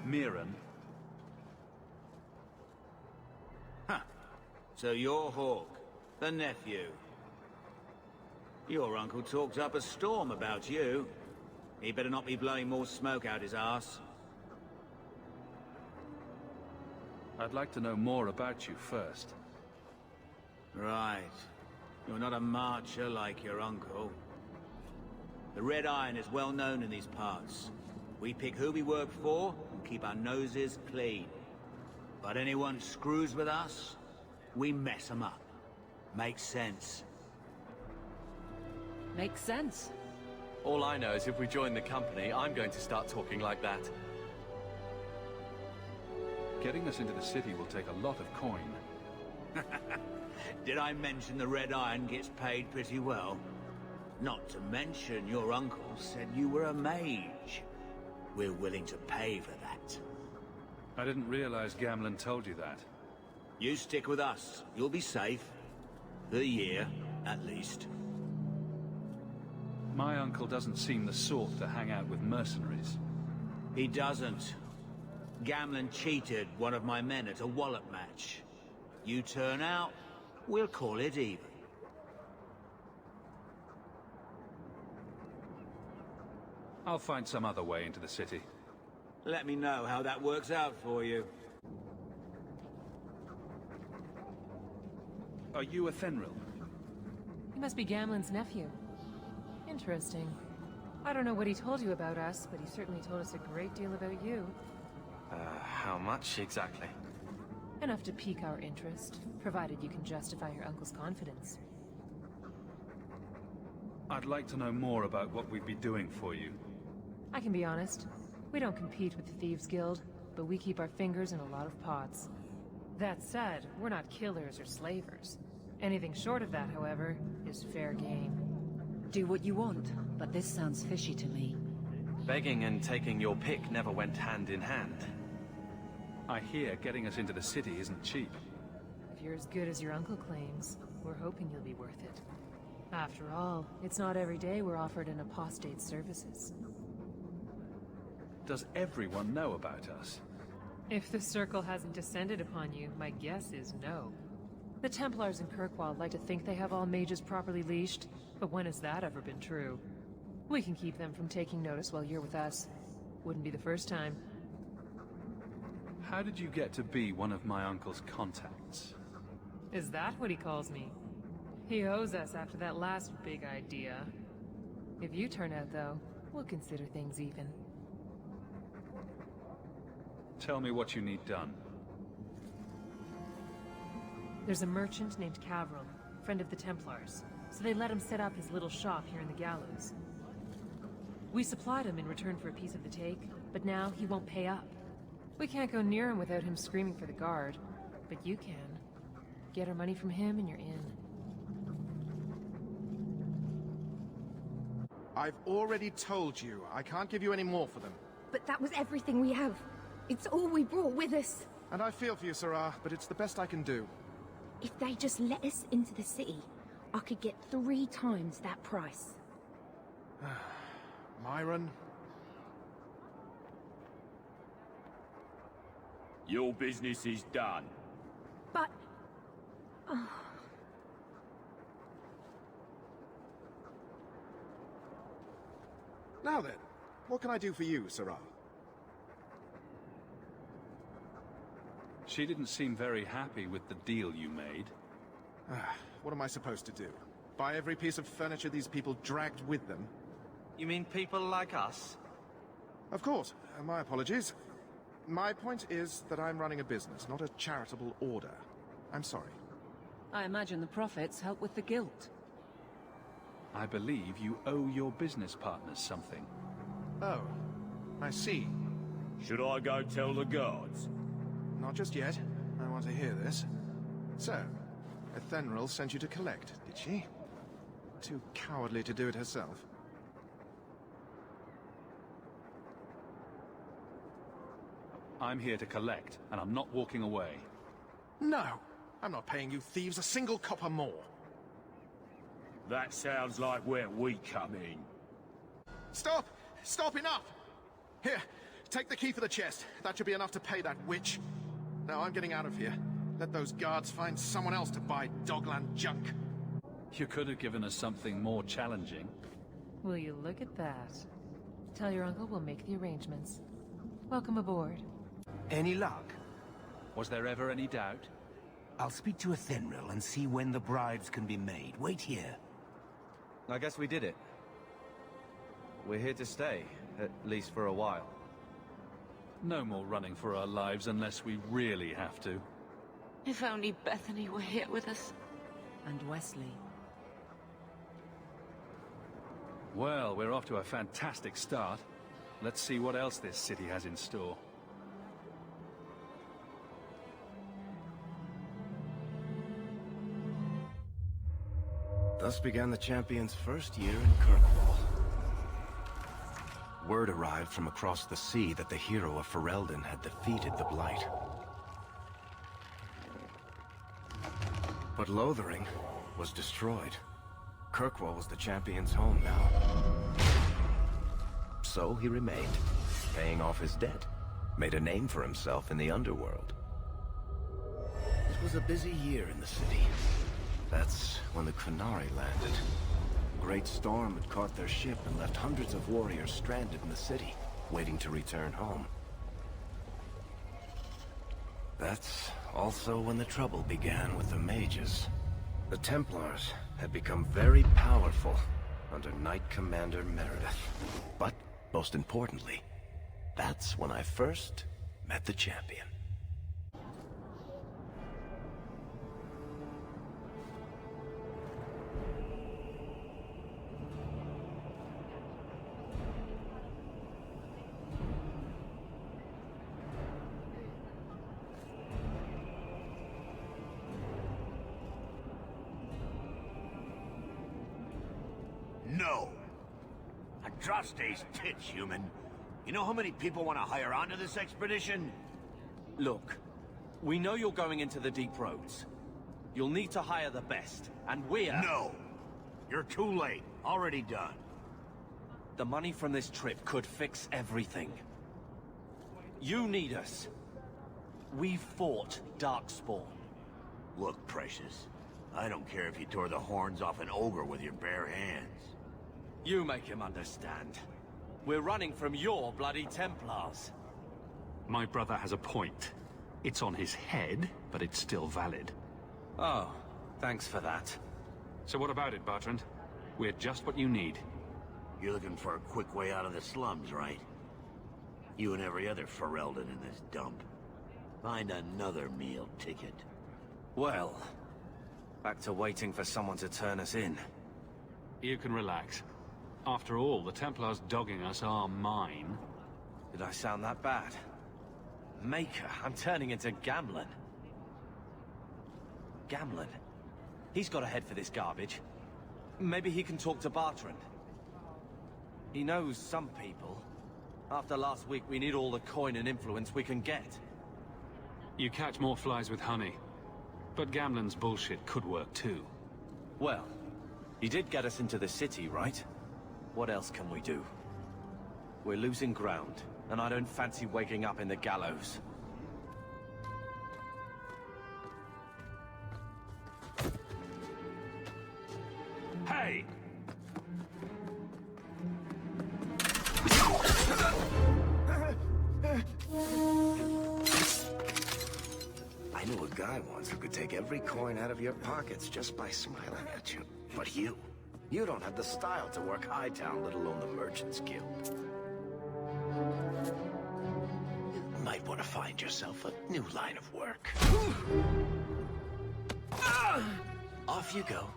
Mirren. Huh. So you're Hawke, the nephew. Your uncle talked up a storm about you. He better not be blowing more smoke out his arse. I'd like to know more about you first. Right. You're not a marcher like your uncle. The Red Iron is well known in these parts. We pick who we work for and keep our noses clean. But anyone screws with us, we mess them up. Makes sense. Makes sense. All I know is if we join the company, I'm going to start talking like that. Getting us into the city will take a lot of coin. Did I mention the Red Iron gets paid pretty well? Not to mention your uncle said you were a mage. We're willing to pay for that. I didn't realize Gamlen told you that. You stick with us. You'll be safe. For a year, at least. My uncle doesn't seem the sort to hang out with mercenaries. He doesn't. Gamlen cheated one of my men at a wallop match. You turn out, we'll call it even. I'll find some other way into the city. Let me know how that works out for you. Are you a Fenrir? He must be Gamlen's nephew. Interesting. I don't know what he told you about us, but he certainly told us a great deal about you. How much exactly? Enough to pique our interest, provided you can justify your uncle's confidence. I'd like to know more about what we'd be doing for you. I can be honest. We don't compete with the Thieves Guild, but we keep our fingers in a lot of pots. That said, we're not killers or slavers. Anything short of that, however, is fair game. Do what you want, but this sounds fishy to me. Begging and taking your pick never went hand in hand. I hear getting us into the city isn't cheap. If you're as good as your uncle claims, we're hoping you'll be worth it. After all, it's not every day we're offered an apostate's services. Does everyone know about us? If the Circle hasn't descended upon you, my guess is no. The Templars in Kirkwall like to think they have all mages properly leashed, but when has that ever been true? We can keep them from taking notice while you're with us. Wouldn't be the first time. How did you get to be one of my uncle's contacts? Is that what he calls me? He owes us after that last big idea. If you turn out, though, we'll consider things even. Tell me what you need done. There's a merchant named Cavril, friend of the Templars, so they let him set up his little shop here in the Gallows. We supplied him in return for a piece of the take, but now he won't pay up. We can't go near him without him screaming for the guard, but you can. Get our money from him and you're in. I've already told you, I can't give you any more for them. But that was everything we have. It's all we brought with us. And I feel for you, Sirrah, but it's the best I can do. If they just let us into the city, I could get 3 times that price. Myron? Your business is done. But... Now then, what can I do for you, Sirrah? She didn't seem very happy with the deal you made. What am I supposed to do? Buy every piece of furniture these people dragged with them? You mean people like us? Of course. My apologies. My point is that I'm running a business, not a charitable order. I'm sorry. I imagine the profits help with the guilt. I believe you owe your business partners something. Oh, I see. Should I go tell the guards? Not just yet. I want to hear this. So, Ethenril sent you to collect, did she? Too cowardly to do it herself. I'm here to collect, and I'm not walking away. No! I'm not paying you thieves a single copper more. That sounds like where we come in. Stop! Stop, enough! Here, Take the key for the chest. That should be enough to pay that witch. Now I'm getting out of here. Let those guards find someone else to buy Dogland junk. You could have given us something more challenging. Will you look at that? Tell your uncle we'll make the arrangements. Welcome aboard. Any luck? Was there ever any doubt? I'll speak to Ethenril and see when the bribes can be made. Wait here. I guess we did it. We're here to stay, at least for a while. No more running for our lives unless we really have to. If only Bethany were here with us. And Wesley. Well, we're off to a fantastic start. Let's see what else this city has in store. Thus began the Champion's first year in Kirkwall. Word arrived from across the sea that the hero of Ferelden had defeated the Blight. But Lothering was destroyed. Kirkwall was the Champion's home now. So he remained, paying off his debt, made a name for himself in the underworld. It was a busy year in the city. That's when the Qunari landed. A great storm had caught their ship and left hundreds of warriors stranded in the city, waiting to return home. That's also when the trouble began with the mages. The Templars had become very powerful under Knight Commander Meredith. But, most importantly, that's when I first met the Champion. No! Andraste's tits, human. You know how many people want to hire onto this expedition? Look, we know you're going into the deep roads. You'll need to hire the best, and we're... No! You're too late. Already done. The money from this trip could fix everything. You need us. We fought Darkspawn. Look, Precious. I don't care if you tore the horns off an ogre with your bare hands. You make him understand. We're running from your bloody Templars. My brother has a point. It's on his head, but it's still valid. Oh, thanks for that. So what about it, Bertrand? We're just what you need. You're looking for a quick way out of the slums, right? You and every other Ferelden in this dump. Find another meal ticket. Well, back to waiting for someone to turn us in. You can relax. After all, the Templars dogging us are mine. Did I sound that bad? Maker, I'm turning into Gamlen. Gamlen? He's got a head for this garbage. Maybe he can talk to Bertrand. He knows some people. After last week, we need all the coin and influence we can get. You catch more flies with honey. But Gamlen's bullshit could work too. Well, he did get us into the city, right? What else can we do? We're losing ground, and I don't fancy waking up in the gallows. Hey! I knew a guy once who could take every coin out of your pockets just by smiling at you. But you don't have the style to work Hightown, let alone the Merchants Guild. You might want to find yourself a new line of work. Off you go.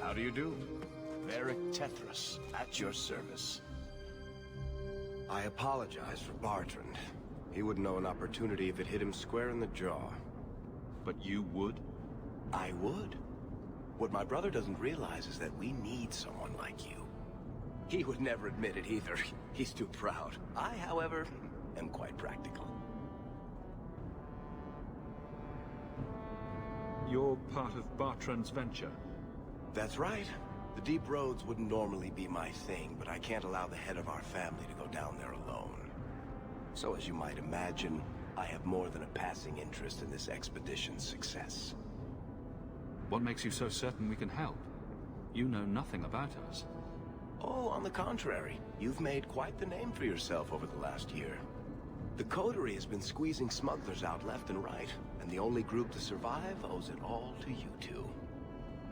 How do you do? Varric Tethras, at your service. I apologize for Bertrand. He wouldn't know an opportunity if it hit him square in the jaw. But you would? I would. What my brother doesn't realize is that we need someone like you. He would never admit it either. He's too proud. I, however, am quite practical. You're part of Bertrand's venture. That's right. The deep roads wouldn't normally be my thing, but I can't allow the head of our family to go down there alone. So as you might imagine, I have more than a passing interest in this expedition's success. What makes you so certain we can help? You know nothing about us. Oh, on the contrary. You've made quite the name for yourself over the last year. The Coterie has been squeezing smugglers out left and right, and the only group to survive owes it all to you two.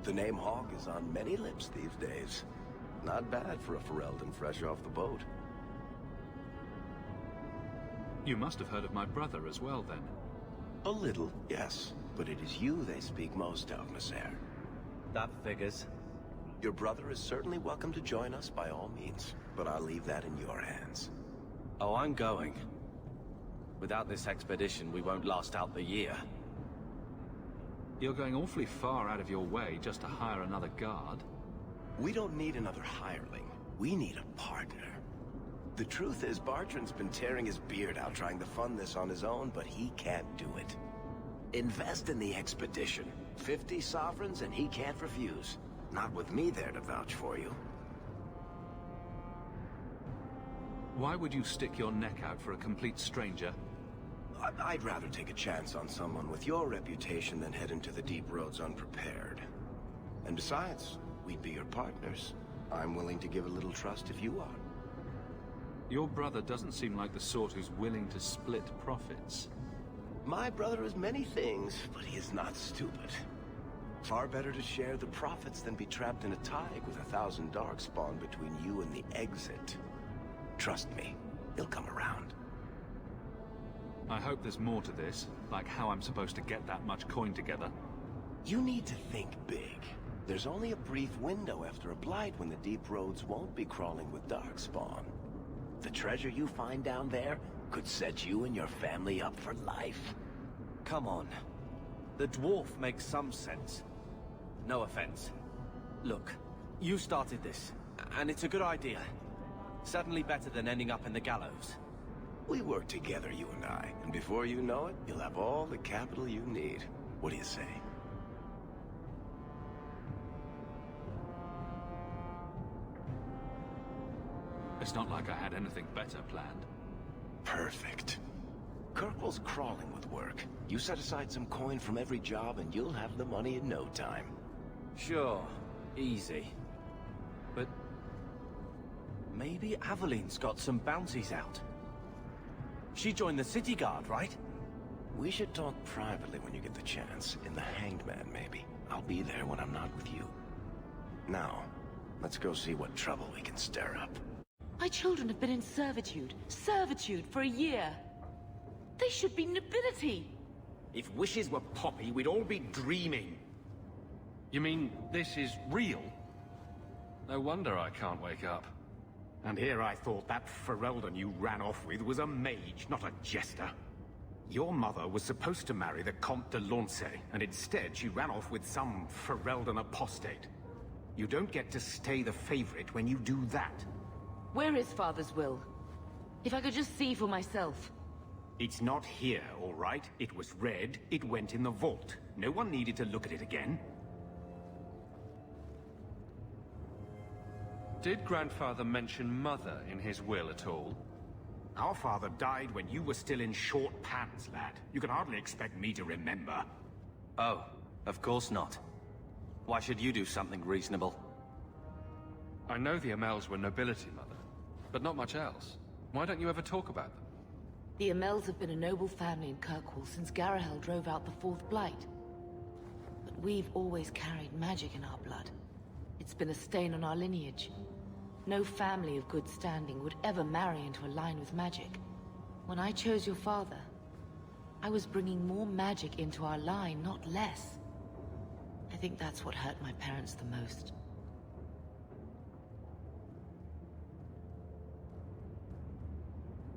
The name Hawk is on many lips these days. Not bad for a Ferelden fresh off the boat. You must have heard of my brother as well, then. A little, yes. But it is you they speak most of, Maser. That figures. Your brother is certainly welcome to join us by all means, but I'll leave that in your hands. Oh, I'm going. Without this expedition, we won't last out the year. You're going awfully far out of your way just to hire another guard. We don't need another hireling. We need a partner. The truth is, Bartrand's been tearing his beard out trying to fund this on his own, but he can't do it. Invest in the expedition. 50 sovereigns and he can't refuse. Not with me there to vouch for you. Why would you stick your neck out for a complete stranger? I'd rather take a chance on someone with your reputation than head into the deep roads unprepared. And besides, we'd be your partners. I'm willing to give a little trust if you are. Your brother doesn't seem like the sort who's willing to split profits. My brother is many things, but he is not stupid. Far better to share the profits than be trapped in a tide with 1,000 Darkspawn between you and the exit. Trust me, he'll come around. I hope there's more to this, like how I'm supposed to get that much coin together. You need to think big. There's only a brief window after a blight when the deep roads won't be crawling with Darkspawn. The treasure you find down there could set you and your family up for life. Come on. The dwarf makes some sense. No offense. Look, you started this, and it's a good idea. Certainly better than ending up in the gallows. We work together, you and I, and before you know it, you'll have all the capital you need. What do you say? It's not like I had anything better planned. Perfect. Kirkwall's crawling with work. You set aside some coin from every job and you'll have the money in no time. Sure, easy. But maybe Aveline's got some bounties out. She joined the city guard, right? We should talk privately when you get the chance. In the Hanged Man, maybe. I'll be there when I'm not with you. Now, let's go see what trouble we can stir up. My children have been in servitude for a year. They should be nobility. If wishes were poppy, we'd all be dreaming. You mean this is real? No wonder I can't wake up. And here I thought that Ferelden you ran off with was a mage, not a jester. Your mother was supposed to marry the Comte de Launcey, and instead she ran off with some Ferelden apostate. You don't get to stay the favorite when you do that. Where is Father's will? If I could just see for myself. It's not here, all right? It was read, it went in the vault. No one needed to look at it again. Did Grandfather mention Mother in his will at all? Our father died when you were still in short pants, lad. You can hardly expect me to remember. Oh, of course not. Why should you do something reasonable? I know the Amels were nobility, Mother, but not much else. Why don't you ever talk about them? The Amels have been a noble family in Kirkwall since Garahel drove out the Fourth Blight. But we've always carried magic in our blood. It's been a stain on our lineage. No family of good standing would ever marry into a line with magic. When I chose your father, I was bringing more magic into our line, not less. I think that's what hurt my parents the most.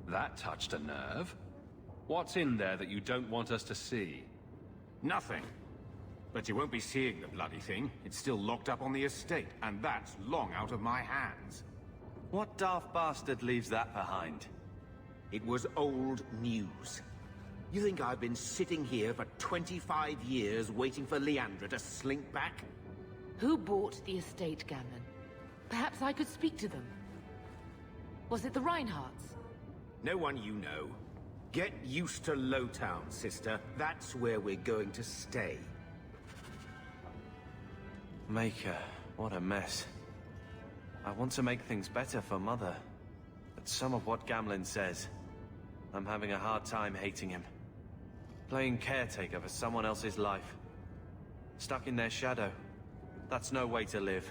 That touched a nerve. What's in there that you don't want us to see? Nothing. But you won't be seeing the bloody thing. It's still locked up on the estate, and that's long out of my hands. What daft bastard leaves that behind? It was old news. You think I've been sitting here for 25 years waiting for Leandra to slink back? Who bought the estate, Gamlen? Perhaps I could speak to them. Was it the Reinhardts? No one you know. Get used to Lowtown, sister. That's where we're going to stay. Maker, what a mess. I want to make things better for Mother. But some of what Gamlen says, I'm having a hard time hating him. Playing caretaker for someone else's life. Stuck in their shadow. That's no way to live.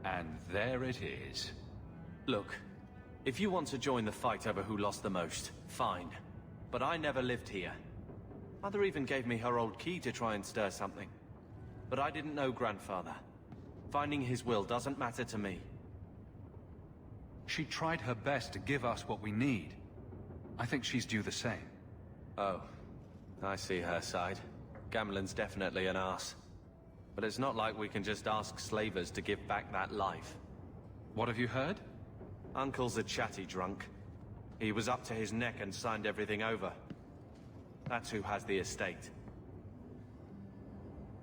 And there it is. Look, if you want to join the fight over who lost the most, fine. But I never lived here. Mother even gave me her old key to try and stir something. But I didn't know Grandfather. Finding his will doesn't matter to me. She tried her best to give us what we need. I think she's due the same. Oh, I see her side. Gamlen's definitely an arse. But it's not like we can just ask slavers to give back that life. What have you heard? Uncle's a chatty drunk. He was up to his neck and signed everything over. That's who has the estate.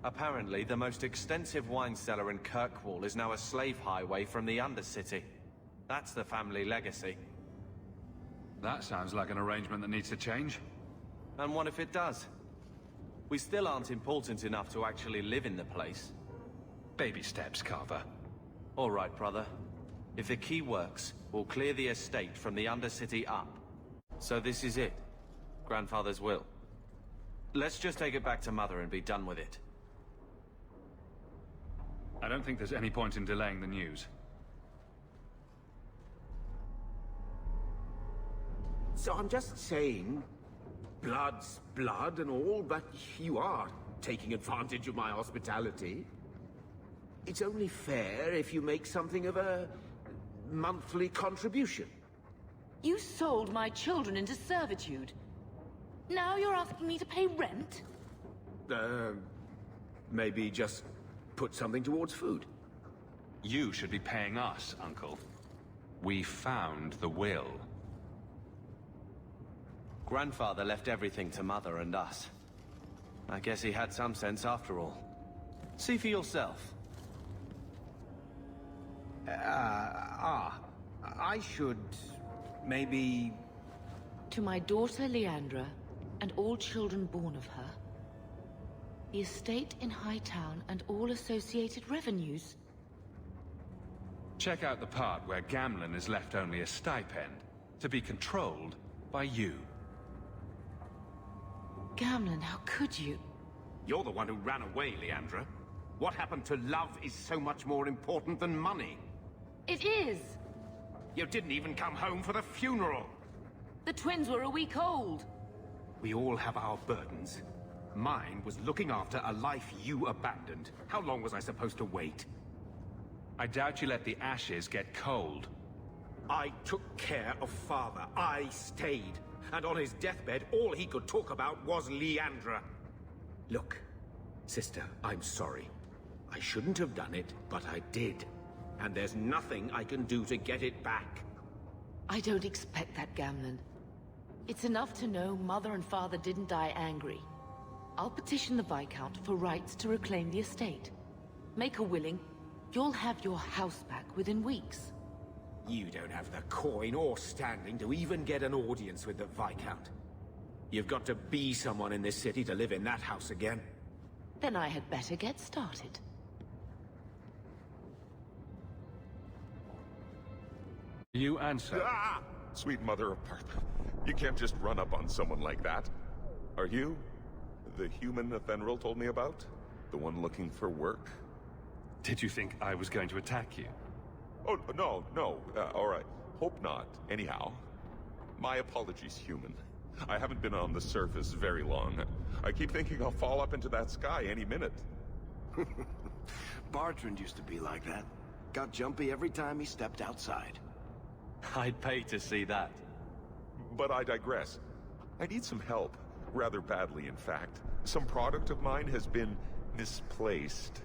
Apparently, the most extensive wine cellar in Kirkwall is now a slave highway from the Undercity. That's the family legacy. That sounds like an arrangement that needs to change. And what if it does? We still aren't important enough to actually live in the place. Baby steps, Carver. All right, brother. If the key works, we'll clear the estate from the Undercity up. So this is it. Grandfather's will. Let's just take it back to Mother and be done with it. I don't think there's any point in delaying the news. So I'm just saying, blood's blood and all, but you are taking advantage of my hospitality. It's only fair if you make something of a monthly contribution. You sold my children into servitude. Now you're asking me to pay rent? Maybe just put something towards food. You should be paying us, Uncle. We found the will. Grandfather left everything to Mother and us. I guess he had some sense after all. See for yourself. I should... maybe... To my daughter Leandra, and all children born of her, the estate in Hightown and all associated revenues. Check out the part where Gamlen is left only a stipend, to be controlled by you. Gamlen, how could you? You're the one who ran away, Leandra. What happened to love is so much more important than money. It is! You didn't even come home for the funeral. The twins were a week old. We all have our burdens. Mine was looking after a life you abandoned. How long was I supposed to wait? I doubt you let the ashes get cold. I took care of Father. I stayed. And on his deathbed, all he could talk about was Leandra. Look, sister, I'm sorry. I shouldn't have done it, but I did. And there's nothing I can do to get it back. I don't expect that, Gamlen. It's enough to know Mother and Father didn't die angry. I'll petition the Viscount for rights to reclaim the estate. Make a willing, you'll have your house back within weeks. You don't have the coin or standing to even get an audience with the Viscount. You've got to be someone in this city to live in that house again. Then I had better get started. You answer. Ah! Sweet mother of Parthia, you can't just run up on someone like that. Are you the human Athenril told me about? The one looking for work? Did you think I was going to attack you? Oh, no. All right. Hope not. Anyhow, my apologies, human. I haven't been on the surface very long. I keep thinking I'll fall up into that sky any minute. Bartrand used to be like that. Got jumpy every time he stepped outside. I'd pay to see that. But I digress. I need some help. Rather badly, in fact. Some product of mine has been misplaced.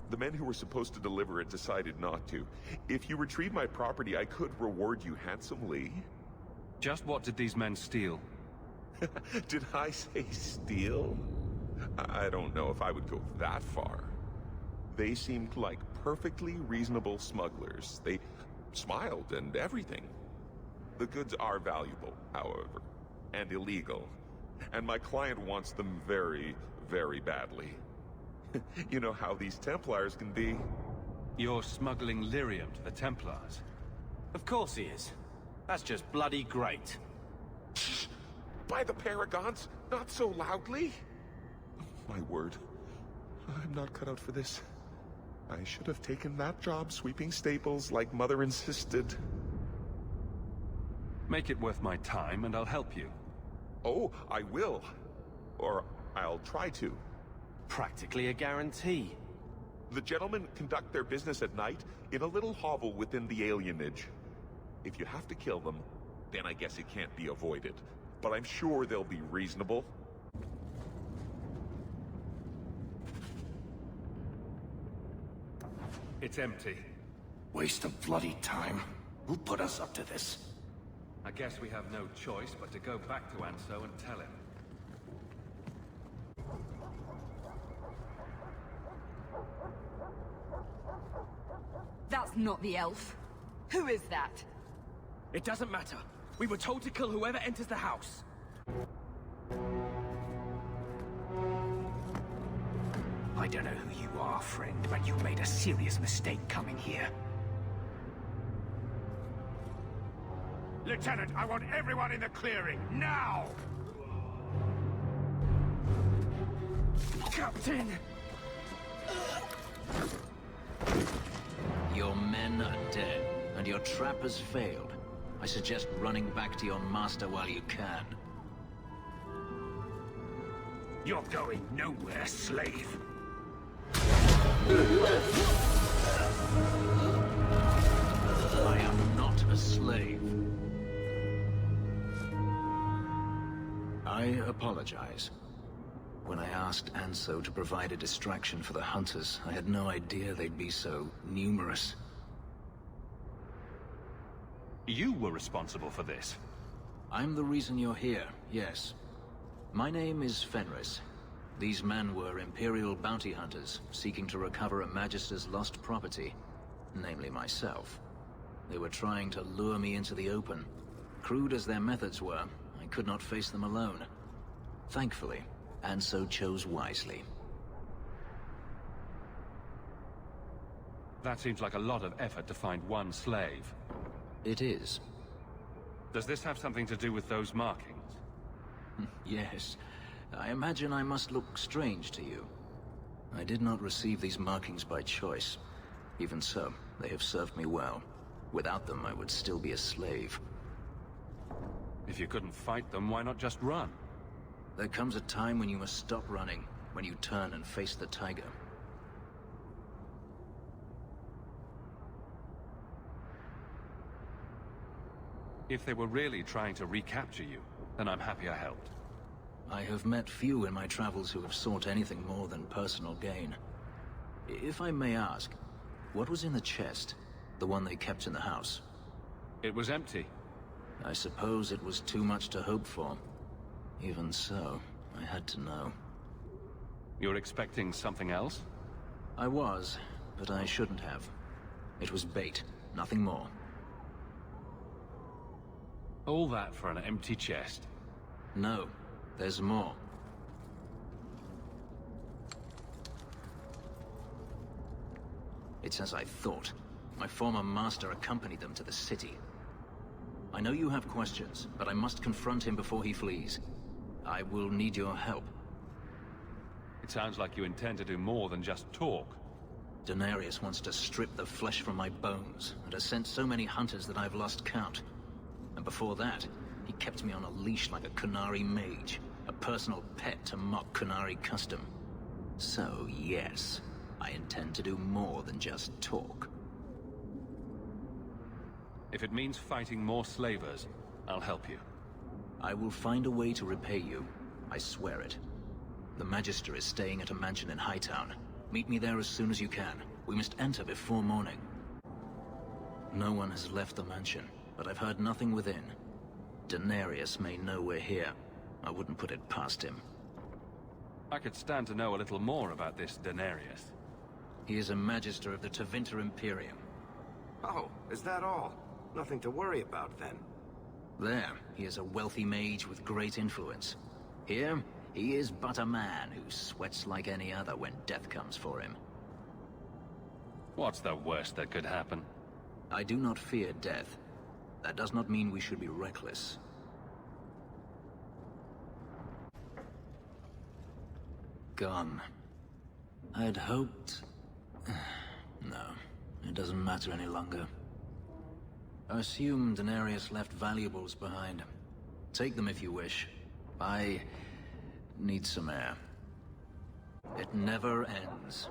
The men who were supposed to deliver it decided not to. If you retrieve my property, I could reward you handsomely. Just what did these men steal? Did I say steal? I don't know if I would go that far. They seemed like perfectly reasonable smugglers. They smiled and everything. The goods are valuable, however, and illegal. And my client wants them very, very badly. You know how these Templars can be. You're smuggling lyrium to the Templars. Of course he is. That's just bloody great. By the Paragons, not so loudly. My word. I'm not cut out for this. I should have taken that job sweeping stables like Mother insisted. Make it worth my time and I'll help you. Oh, I will. Or I'll try to. Practically a guarantee. The gentlemen conduct their business at night in a little hovel within the alienage. If you have to kill them, then I guess it can't be avoided. But I'm sure they'll be reasonable. It's empty. Waste of bloody time. Who put us up to this? I guess we have no choice but to go back to Anso and tell him. That's not the elf. Who is that? It doesn't matter. We were told to kill whoever enters the house. I don't know who you are, friend, but you made a serious mistake coming here. Lieutenant, I want everyone in the clearing, now! Captain! Your men are dead, and your trap has failed. I suggest running back to your master while you can. You're going nowhere, slave. I am not a slave. I apologize. When I asked Anso to provide a distraction for the hunters, I had no idea they'd be so numerous. You were responsible for this. I'm the reason you're here, yes. My name is Fenris. These men were Imperial bounty hunters, seeking to recover a Magister's lost property, namely myself. They were trying to lure me into the open. Crude as their methods were, I could not face them alone. Thankfully, Anso chose wisely. That seems like a lot of effort to find one slave. It is. Does this have something to do with those markings? Yes. I imagine I must look strange to you. I did not receive these markings by choice. Even so, they have served me well. Without them, I would still be a slave. If you couldn't fight them, why not just run? There comes a time when you must stop running, when you turn and face the tiger. If they were really trying to recapture you, then I'm happy I helped. I have met few in my travels who have sought anything more than personal gain. If I may ask, what was in the chest? The one they kept in the house? It was empty. I suppose it was too much to hope for. Even so, I had to know. You're expecting something else? I was, but I shouldn't have. It was bait, nothing more. All that for an empty chest? No, there's more. It's as I thought. My former master accompanied them to the city. I know you have questions, but I must confront him before he flees. I will need your help. It sounds like you intend to do more than just talk. Denarius wants to strip the flesh from my bones, and has sent so many hunters that I've lost count. And before that, he kept me on a leash like a Qunari mage, a personal pet to mock Qunari custom. So, yes, I intend to do more than just talk. If it means fighting more slavers, I'll help you. I will find a way to repay you. I swear it. The Magister is staying at a mansion in Hightown. Meet me there as soon as you can. We must enter before morning. No one has left the mansion, but I've heard nothing within. Denarius may know we're here. I wouldn't put it past him. I could stand to know a little more about this Denarius. He is a Magister of the Tevinter Imperium. Oh, is that all? Nothing to worry about, then. There, he is a wealthy mage with great influence. Here, he is but a man who sweats like any other when death comes for him. What's the worst that could happen? I do not fear death. That does not mean we should be reckless. Gone. I had hoped... No, it doesn't matter any longer. I assume Denarius left valuables behind. Take them if you wish. I need some air. It never ends.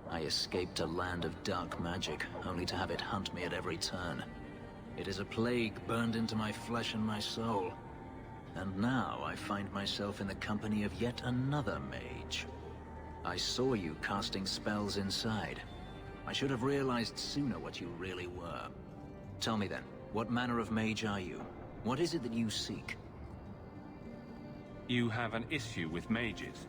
I escaped a land of dark magic, only to have it hunt me at every turn. It is a plague burned into my flesh and my soul. And now I find myself in the company of yet another mage. I saw you casting spells inside. I should have realized sooner what you really were. Tell me then, what manner of mage are you? What is it that you seek? You have an issue with mages.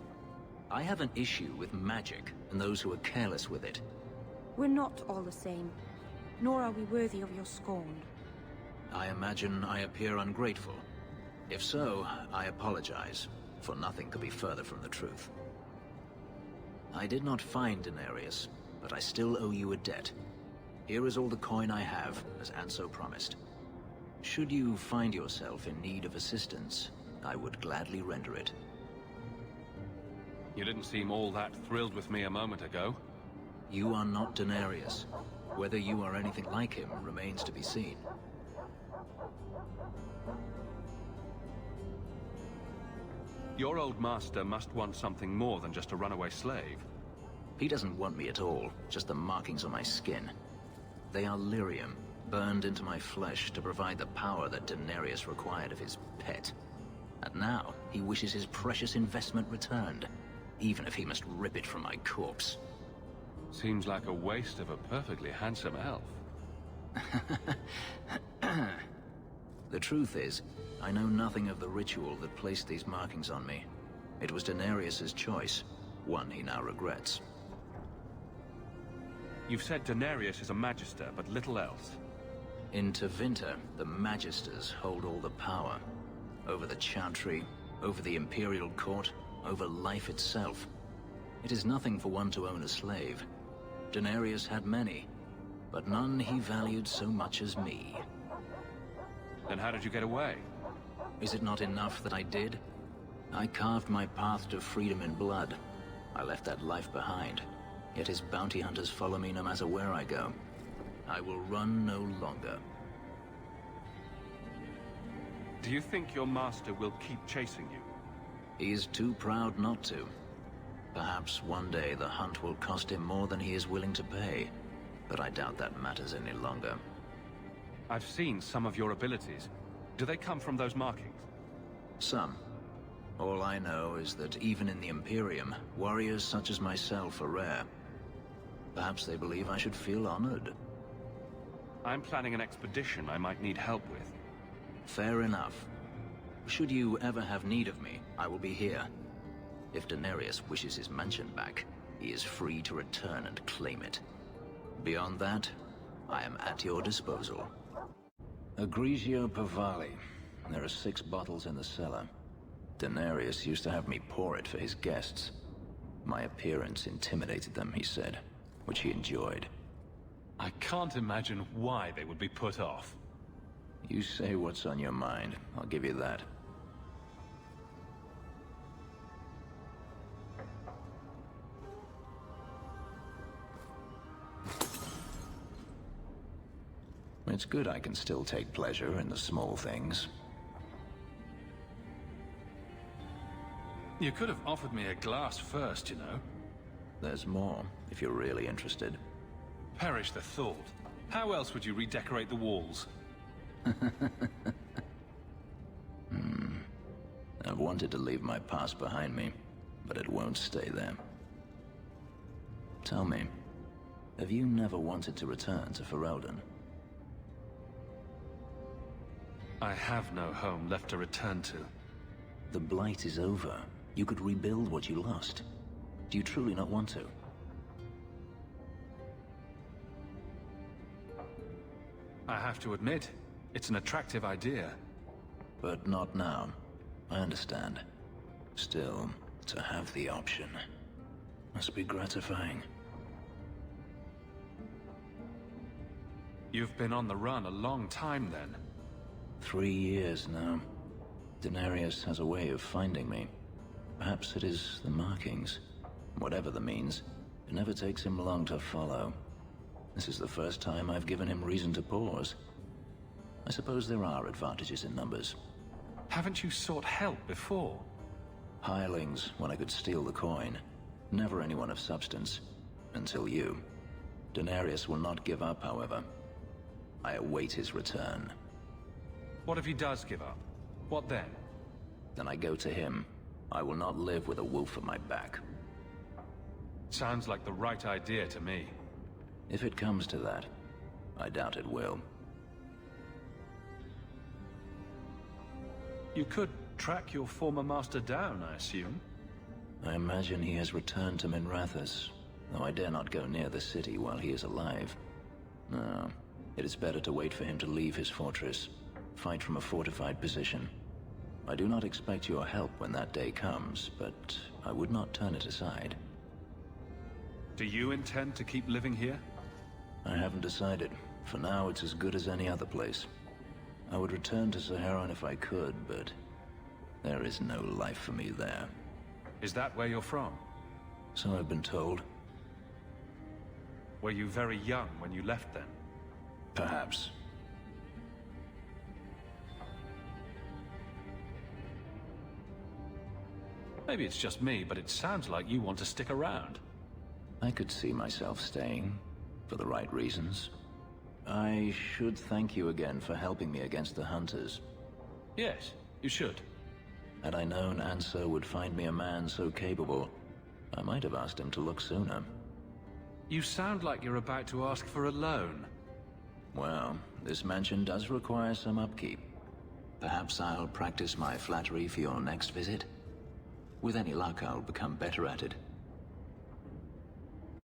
I have an issue with magic, and those who are careless with it. We're not all the same, nor are we worthy of your scorn. I imagine I appear ungrateful. If so, I apologize, for nothing could be further from the truth. I did not find Denarius, but I still owe you a debt. Here is all the coin I have, as Anso promised. Should you find yourself in need of assistance, I would gladly render it. You didn't seem all that thrilled with me a moment ago. You are not Denarius. Whether you are anything like him remains to be seen. Your old master must want something more than just a runaway slave. He doesn't want me at all, just the markings on my skin. They are lyrium, burned into my flesh to provide the power that Denarius required of his pet. And now, he wishes his precious investment returned, even if he must rip it from my corpse. Seems like a waste of a perfectly handsome elf. The truth is, I know nothing of the ritual that placed these markings on me. It was Denarius's choice, one he now regrets. You've said Denarius is a magister, but little else. In Tevinter, the Magisters hold all the power. Over the Chantry, over the Imperial Court, over life itself. It is nothing for one to own a slave. Denarius had many, but none he valued so much as me. Then how did you get away? Is it not enough that I did? I carved my path to freedom in blood. I left that life behind. Yet his bounty hunters follow me no matter where I go. I will run no longer. Do you think your master will keep chasing you? He is too proud not to. Perhaps one day the hunt will cost him more than he is willing to pay. But I doubt that matters any longer. I've seen some of your abilities. Do they come from those markings? Some. All I know is that even in the Imperium, warriors such as myself are rare. Perhaps they believe I should feel honored. I'm planning an expedition I might need help with. Fair enough. Should you ever have need of me, I will be here. If Denarius wishes his mansion back, he is free to return and claim it. Beyond that, I am at your disposal. Egregio Pavali. There are 6 bottles in the cellar. Denarius used to have me pour it for his guests. My appearance intimidated them, he said, which he enjoyed. I can't imagine why they would be put off. You say what's on your mind, I'll give you that. It's good I can still take pleasure in the small things. You could have offered me a glass first, you know. There's more, if you're really interested. Perish the thought. How else would you redecorate the walls? I've wanted to leave my past behind me, but it won't stay there. Tell me, have you never wanted to return to Ferelden? I have no home left to return to. The Blight is over. You could rebuild what you lost. Do you truly not want to? I have to admit, it's an attractive idea. But not now. I understand. Still, to have the option must be gratifying. You've been on the run a long time then. 3 years now. Denarius has a way of finding me. Perhaps it is the markings. Whatever the means, it never takes him long to follow. This is the first time I've given him reason to pause. I suppose there are advantages in numbers. Haven't you sought help before? Hirelings, when I could steal the coin. Never anyone of substance. Until you. Denarius will not give up, however. I await his return. What if he does give up? What then? Then I go to him. I will not live with a wolf at my back. Sounds like the right idea to me. If it comes to that, I doubt it will. You could track your former master down, I assume? I imagine he has returned to Minrathous, though I dare not go near the city while he is alive. No, it is better to wait for him to leave his fortress, fight from a fortified position. I do not expect your help when that day comes, but I would not turn it aside. Do you intend to keep living here? I haven't decided. For now, it's as good as any other place. I would return to Saharan if I could, but there is no life for me there. Is that where you're from? So I've been told. Were you very young when you left then? Perhaps. Maybe it's just me, but it sounds like you want to stick around. I could see myself staying, for the right reasons. I should thank you again for helping me against the Hunters. Yes, you should. Had I known Ansel would find me a man so capable, I might have asked him to look sooner. You sound like you're about to ask for a loan. Well, this mansion does require some upkeep. Perhaps I'll practice my flattery for your next visit? With any luck, I'll become better at it.